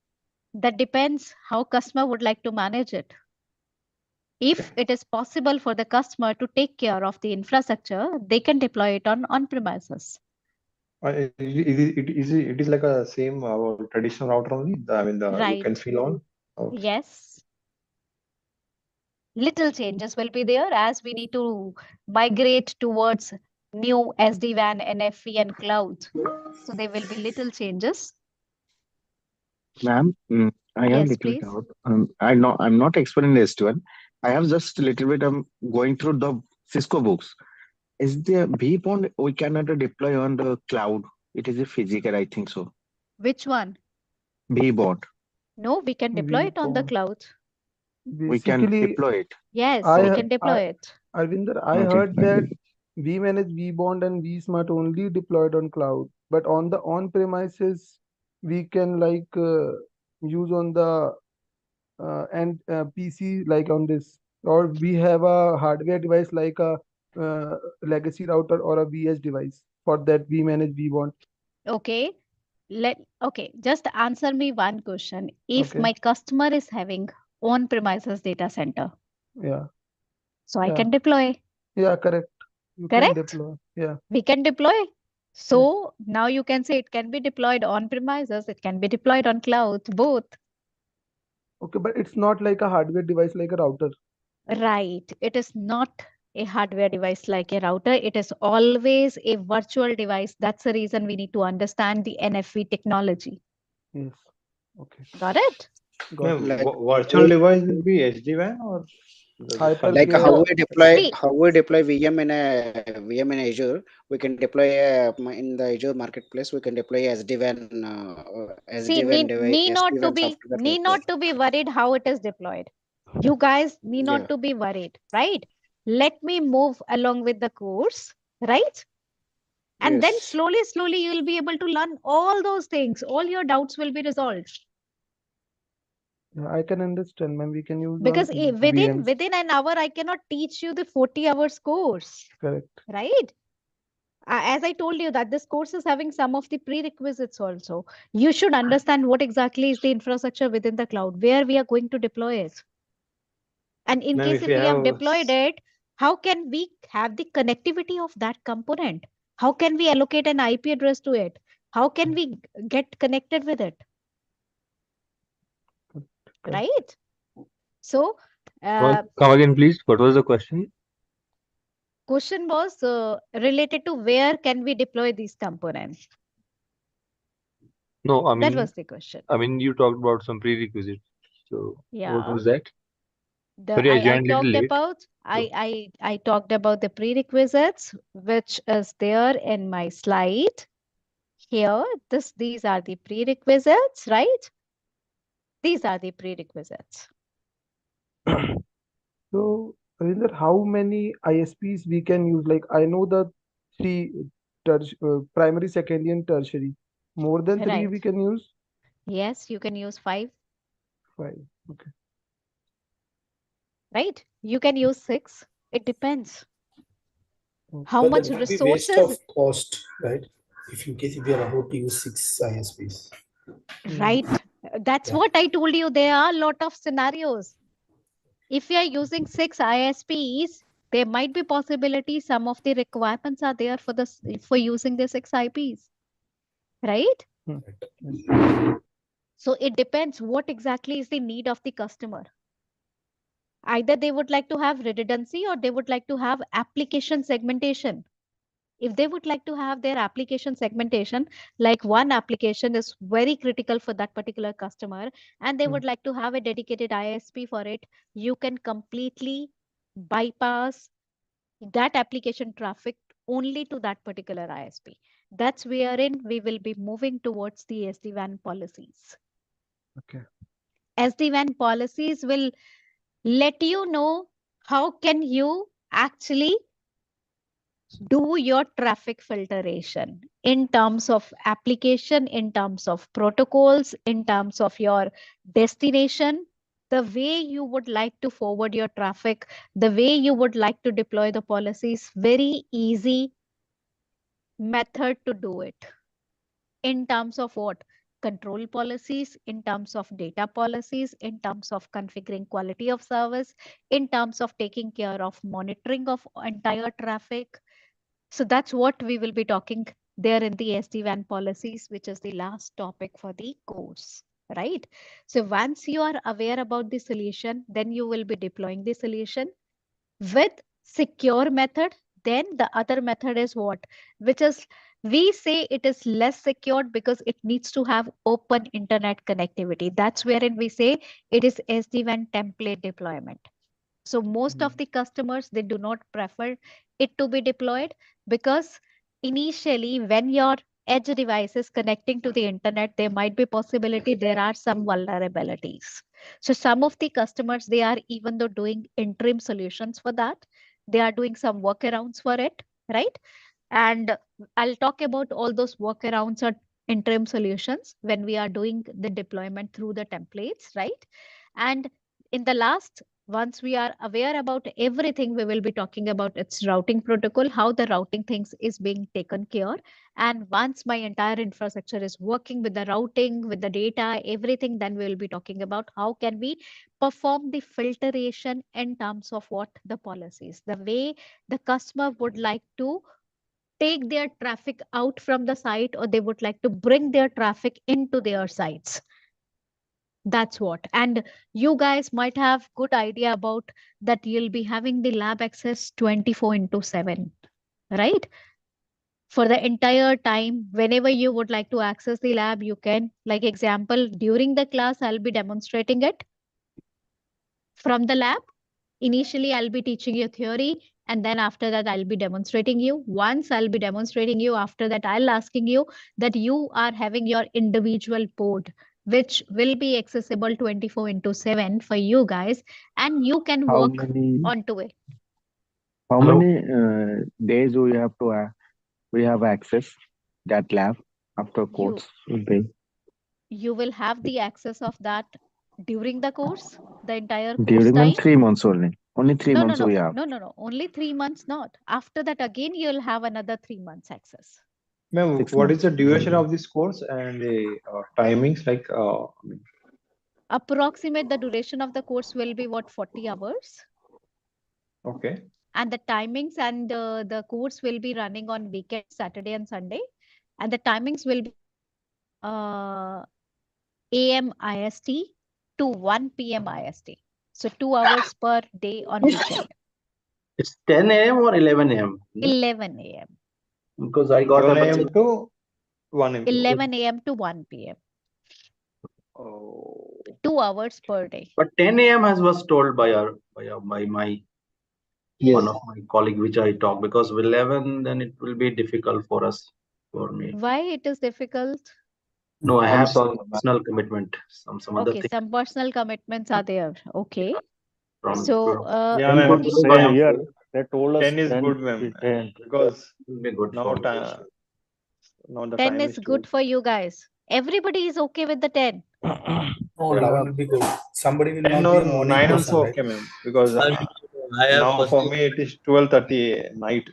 That depends how customer would like to manage it. If it is possible for the customer to take care of the infrastructure, they can deploy it on premises. It is like a same traditional router only. I mean, you can Right. feel on. Okay. Yes. Little changes will be there as we need to migrate towards new SD-WAN, NFV, and cloud. So there will be little changes. Ma'am, I have a little please. doubt. I'm not expert in SD-WAN. I have just a little bit. I'm going through the Cisco books. Is the VPON we cannot deploy on the cloud? It is a physical, I think so. Which one? VBond. No, we can deploy We it on the won't. cloud. We can Basically, deploy it. Yes, I we ha- can deploy it. Arvinder, I Okay. heard that vManage, vBond, and vSmart only deployed on cloud, but on the on-premises, we can use on the and PC like on this, or we have a hardware device like a legacy router or a VS device for that vManage, vBond. Okay. Okay, just answer me one question. If Okay. my customer is having on-premises data center, Yeah. so I Yeah. can deploy. Yeah. Correct. You can Correct? deploy. Yeah. We can deploy. So now you can say it can be deployed on premises, it can be deployed on cloud, both. Okay, but it's not like a hardware device like a router. Right. It is not a hardware device like a router. It is always a virtual device. That's the reason we need to understand the NFV technology. Yes. Okay. Got it? Got it. Ma'am, Like virtual device will be SD-WAN or does it come? like Hypercare. See, how we deploy VM in Azure, we can deploy in the Azure marketplace. We can deploy SD-WAN see, SD-WAN device, SD-WAN software need like that. not to be worried how it is deployed. You guys need Yeah. not to be worried, right? Let me move along with the course, right? And then Yes. slowly you will be able to learn all those things. All your doubts will be resolved. Yeah, I can understand, ma'am. We can use Because on within VMs. an hour, I cannot teach you the 40 hours course, Correct. right? As I told you that this course is having some of the prerequisites also. You should understand what exactly is the infrastructure within the cloud, where we are going to deploy it. And in Ma'am, case if if you we have have deployed it, how can we have the connectivity of that component? How can we allocate an IP address to it? How can we get connected with it? Correct. Right? So, Come again, please. What was the question? question was related to where can we deploy these components? No, That was the question. you talked about some prerequisites. So what Yeah. was that? The Sorry, I I joined little talked late. about So I talked about the prerequisites, which is there in my slide here. These are the prerequisites, right? These are the prerequisites. So, Ravinder, how many ISPs we can use? Like I know the three primary, secondary, and tertiary. More than three Right. we can use? Yes, you can use 5, 5. Okay. right? You can use 6. It depends. How But much that would be waste of resources, cost, right? If in case if we are about to use 6 ISPs. right? That's Yeah. what I told you. There are a lot of scenarios. If you are using 6 ISPs, there might be possibility some of the requirements are there for using the 6 IPs, right? So it depends what exactly is the need of the customer. Either they would like to have redundancy or they would like to have application segmentation. If they would like to have their application segmentation, like one application is very critical for that particular customer, and they would like to have a dedicated ISP for it, you can completely bypass that application traffic only to that particular ISP. That's wherein we will be moving towards the SD-WAN policies. Okay. SD-WAN policies will let you know how can you actually do your traffic filtration in terms of application, in terms of protocols, in terms of your destination, the way you would like to forward your traffic, the way you would like to deploy the policies, very easy method to do it. In terms of what? Control policies, in terms of data policies, in terms of configuring quality of service, in terms of taking care of monitoring of entire traffic. So that's what we will be talking there in the SD-WAN policies, which is the last topic for the course, right? So once you are aware about the solution, then you will be deploying the solution with secure method. Then the other method is what? Which is, we say it is less secured because it needs to have open internet connectivity. That's wherein we say it is SD-WAN template deployment. So most of the customers, they do not prefer it to be deployed because initially when your edge devices connecting to the internet, there might be possibility there are some vulnerabilities. So some of the customers, they are even though doing interim solutions for that, they are doing some workarounds for it, right? And I'll talk about all those workarounds or interim solutions when we are doing the deployment through the templates, right? And in the last, once we are aware about everything, we will be talking about its routing protocol, how the routing things is being taken care. And once my entire infrastructure is working with the routing, with the data, everything, then we will be talking about how can we perform the filtration in terms of what the policies, the way the customer would like to take their traffic out from the site, or they would like to bring their traffic into their sites. That's what. And you guys might have good idea about that you'll be having the lab access 24/7, right? For the entire time, whenever you would like to access the lab, you can, like example, during the class, I'll be demonstrating it from the lab. Initially, I'll be teaching you theory, and then after that, I'll be demonstrating you. Once I'll be demonstrating you, after that, I'll asking you that you are having your individual port, which will be accessible 24/7 for you guys, and you can How work many onto it. how Hello. many days we have access that lab after You course will be you will have the access of that during the course, the entire course during time. 3 months only. Only 3 months we have. No. Only 3 months, not. After that, again, you'll have another 3 months access. Ma'am, 6 what is months. the duration of this course and the timings? Like, I mean, Approximate the duration of the course will be what, 40 hours? okay. And the timings and the course will be running on weekend, Saturday and Sunday. And the timings will be AM IST to 1 PM IST. So 2 hours per day on weekend. It's 10 a.m. or 11 a.m. 11 a.m. Because I got 11 a a.m. to 1 p.m. 11 a.m. to 1 p.m. Oh. 2 hours per day. But 10 a.m. has was told by my one of my colleague which I talked, because 11 then it will be difficult for me. Why it is difficult? No, I I'm have some sorry, ma'am. personal commitment, some other Okay, thing some personal commitments are there. Okay. from So, Yeah, 10 ma'am. to 12 I Same am here. free. They told us 10 is 10 good, ma'am, 10. because It will be good now for me. now the 10 time is is too. good for you guys. Everybody is okay with the 10. No, Yeah. 11 will be good. Somebody will 10 not be or a morning 9 person, also right? okay, ma'am, because I have now for personal. me it is 12:30 night.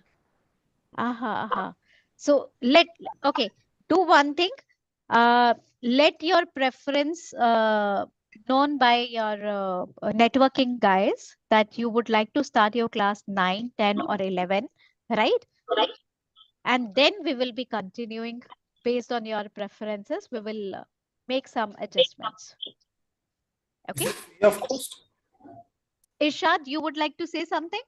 Aha. So okay, do one thing. Let your preference known by your networking guys that you would like to start your class 9, 10, or 11, right? And then we will be continuing based on your preferences. We will make some adjustments. Okay. Is it free of cost? Irshad, you would like to say something?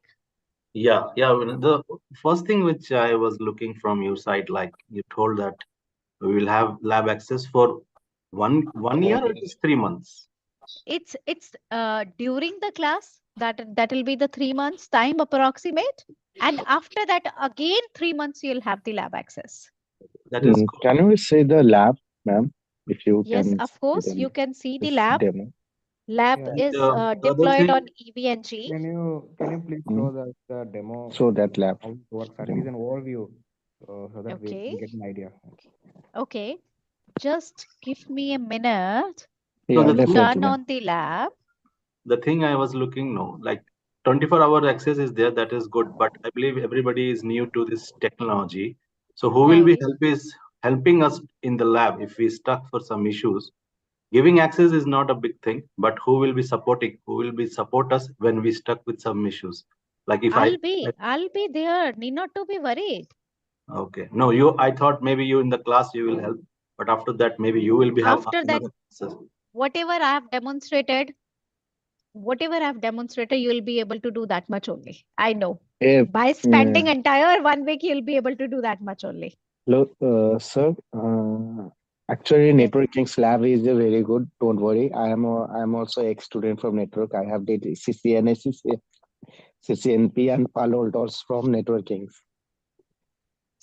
Yeah. The first thing which I was looking from your side, like you told that we will have lab access for one year or it is 3 months. It's during the class that will be the 3 months time approximate, and after that again 3 months you'll have the lab access. That is good. Can you say the lab, ma'am? If you Yes, can of see course you can see the this lab. demo. Lab Yeah. is The other deployed thing, on EVNG. Can you please show the demo? So that lab. How it works, at Demo. least an overview, so that we Okay. can get an idea. Okay, just give me a minute. no, Yeah, the To thing, turn definitely, ma'am. on the lab. the thing I was looking, no, like 24-hour access is there, that is good, but I believe everybody is new to this technology. So who will be Right. helping us in the lab if we stuck for some issues? Giving access is not a big thing, but who will be supporting? Who will be support us when we stuck with some issues? Like if I'll be there. Need not to be worried. okay, no, I thought maybe you in the class you will help, but after that maybe you will be have After that, another access. whatever I have demonstrated, you will be able to do that much only. I know. By spending entire 1 week, you'll be able to do that much only. Look, sir, actually, Yes. networking slab is very good. Don't worry. I'm also ex-student from network. I have did CCNP and Palo Altos from networking.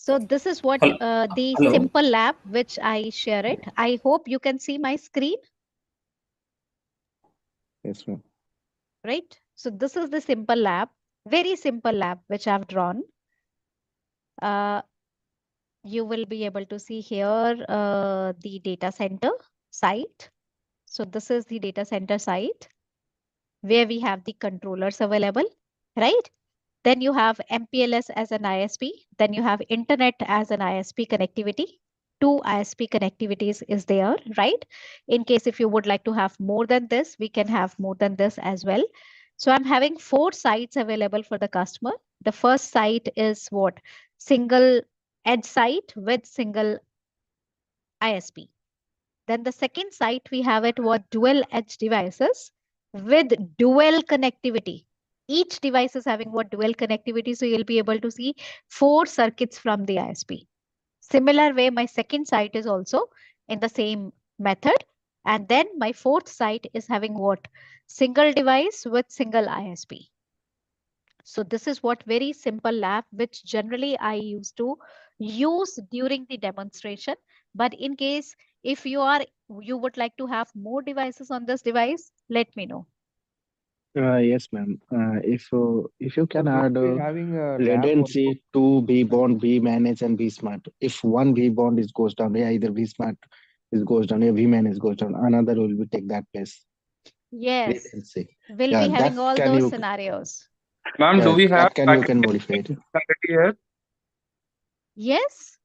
So this is what the Hello. simple lab which I share it. I hope you can see my screen, Yes, ma'am. right? So this is the simple lab, very simple lab which I've drawn. You will be able to see here the data center site. So this is the data center site where we have the controllers available, right? Then you have MPLS as an ISP. Then you have internet as an ISP connectivity. 2 ISP connectivities is there, right? In case if you would like to have more than this, we can have more than this as well. So I'm having 4 sites available for the customer. The first site is what? Single edge site with single ISP. Then the second site we have it what dual edge devices with dual connectivity. Each device is having what dual connectivity. So you'll be able to see 4 circuits from the ISP. Similar way, my second site is also in the same method. And then my fourth site is having what? Single device with single ISP. So this is what very simple lab, which generally I used to use during the demonstration. But in case if you would like to have more devices on this device, let me know. Yes, ma'am. If you can we'll add be having a lab also. redundancy to B bond, B manage, and B smart. If one V bond is goes down, yeah, either V smart is goes down, yeah, V manage goes down, another will be take that place. Yes, Redundancy. we'll Yeah, be having that all can those you. scenarios. Ma'am, do Yeah, we have that you can modify it. functionality here? Yes.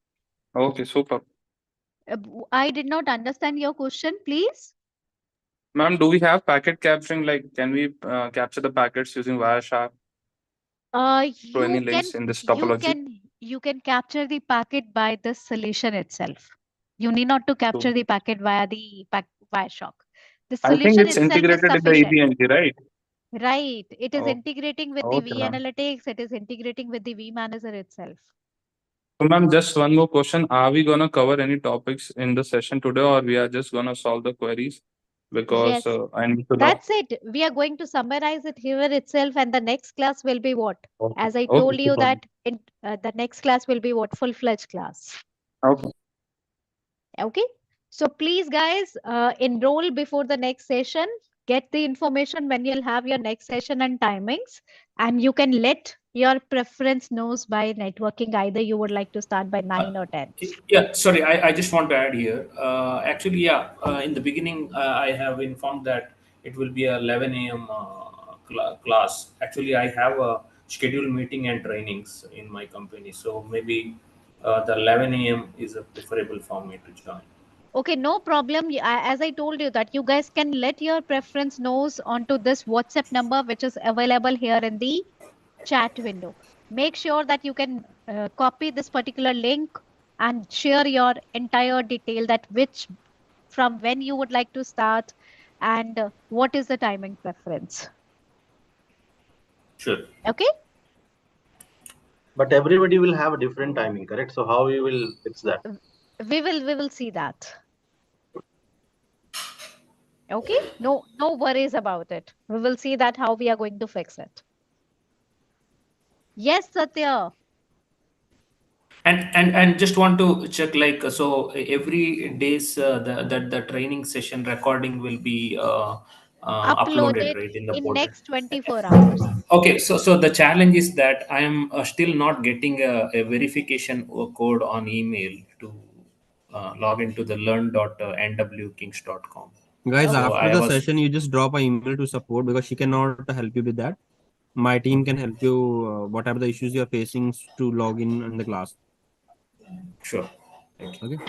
Okay, super. I did not understand your question, please. Ma'am, do we have packet capturing? Like, can we capture the packets using Wireshark through any links in this topology? You can capture the packet by the solution itself. You need not to capture the packet via the Wireshark. The I think solution it's itself is integrated in the sufficient. EVNG, right? Right. It is Oh, integrating with the okay, V ma'am. Analytics. It is integrating with the V Manager itself. So, ma'am, just one more question. Are we gonna cover any topics in the session today, or we are just gonna solve the queries? Because Yes, I need to know. that's it. We are going to summarize it here itself, and the next class will be what? Okay. As I Okay, told you super. that in the next class will be what? Full-fledged class. Okay. Okay. So please, guys, enroll before the next session. Get the information when you'll have your next session and timings, and you can let your preference knows by networking. Either you would like to start by 9 or 10. Yeah, sorry, I just want to add here. Actually, yeah, in the beginning, I have informed that it will be a 11 a.m. Class. Actually, I have a scheduled meeting and trainings in my company. So maybe the 11 a.m. is preferable for me to join. Okay, no problem. As I told you that you guys can let your preference knows onto this WhatsApp number, which is available here in the chat window. Make sure that you can copy this particular link and share your entire detail that from when you would like to start and what is the timing preference. Sure. Okay. But everybody will have a different timing, correct? So how we will fix that? We will see that. Okay. No worries about it. We will see that how we are going to fix it. Yes, Satya. And just want to check, like, so every day's the training session recording will be uploaded, right, in the in portal. next 24 hours. Okay, so the challenge is that I am still not getting a verification code on email to log into the learn.nwkings.com. Guys, So after I the was session, you just drop an email to support because she cannot help you with that. My team can help you whatever the issues you are facing to log in the class. Sure. Thank you. Okay.